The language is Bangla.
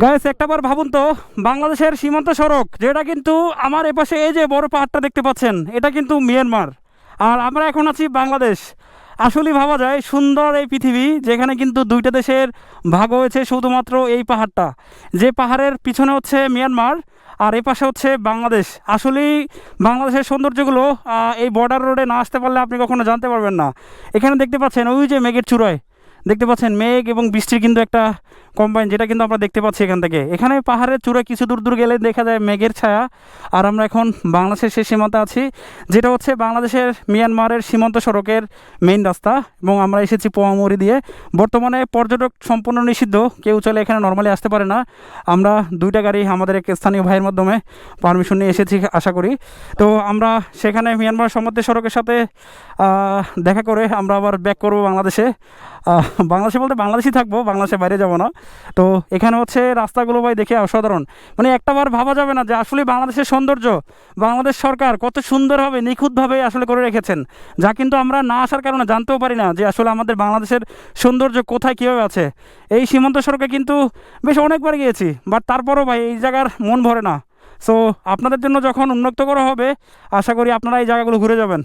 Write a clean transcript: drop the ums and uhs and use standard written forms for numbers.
গাইস একটাবার ভাবুন তো, বাংলাদেশের সীমান্ত সড়ক যেটা কিন্তু আমার এপাশে এই যে বড় পাহাড়টা দেখতে পাচ্ছেন, এটা কিন্তু মিয়ানমার, আর আমরা এখন আছি বাংলাদেশ। আসলেই ভাবা যায় সুন্দর এই পৃথিবী, যেখানে কিন্তু দুইটা দেশের ভাগ হয়েছে শুধুমাত্র এই পাহাড়টা, যে পাহাড়ের পিছনে হচ্ছে মিয়ানমার আর এই পাশে হচ্ছে বাংলাদেশ। আসলেই বাংলাদেশের সৌন্দর্যগুলো এই বর্ডার রোডে না আসতে পারলে আপনি কখনো জানতে পারবেন না। এখানে দেখতে পাচ্ছেন ওই যে মেঘের চূড়ায়, দেখতে পাচ্ছেন মেঘ এবং বৃষ্টির কিন্তু একটা কম্বাইন, যেটা কিন্তু আমরা দেখতে পাচ্ছি এখান থেকে। এখানে পাহাড়ের চূড়ায় কিছু দূর দূর গেলে দেখা যায় মেঘের ছায়া। আর আমরা এখন বাংলাদেশের শেষ সীমান্তে আছি, যেটা হচ্ছে বাংলাদেশের মিয়ানমারের সীমান্ত সড়কের মেইন রাস্তা, এবং আমরা এসেছি পোয়ামুড়ি দিয়ে। বর্তমানে পর্যটক সম্পূর্ণ নিষিদ্ধ, কেউ চলে এখানে নর্মালি আসতে পারে না। আমরা দুইটা গাড়ি আমাদের এক স্থানীয় ভাইয়ের মাধ্যমে পারমিশন নিয়ে এসেছি আশা করি। তো আমরা সেখানে মিয়ানমার সমুদ্র সড়কের সাথে দেখা করে আমরা আবার ব্যাক করবো বাংলাদেশে। বাংলাদেশে বলতে বাংলাদেশই থাকবো, বাংলাদেশের বাইরে যাব না। তো এখানে হচ্ছে রাস্তাগুলো ভাই দেখে অসাধারণ, মানে একটাবার ভাবা যাবে না যে আসলে বাংলাদেশের সৌন্দর্য বাংলাদেশ সরকার কত সুন্দরভাবে নিখুঁতভাবে আসলে করে রেখেছেন, যা কিন্তু আমরা না আসার কারণে জানতেও পারি না যে আসলে আমাদের বাংলাদেশের সৌন্দর্য কোথায় কীভাবে আছে। এই সীমান্ত সড়কে কিন্তু বেশ অনেকবার গিয়েছি, বাট তারপরও ভাই এই জায়গার মন ভরে না। সো আপনাদের জন্য যখন উন্মুক্ত করা হবে, আশা করি আপনারা এই জায়গাগুলো ঘুরে যাবেন।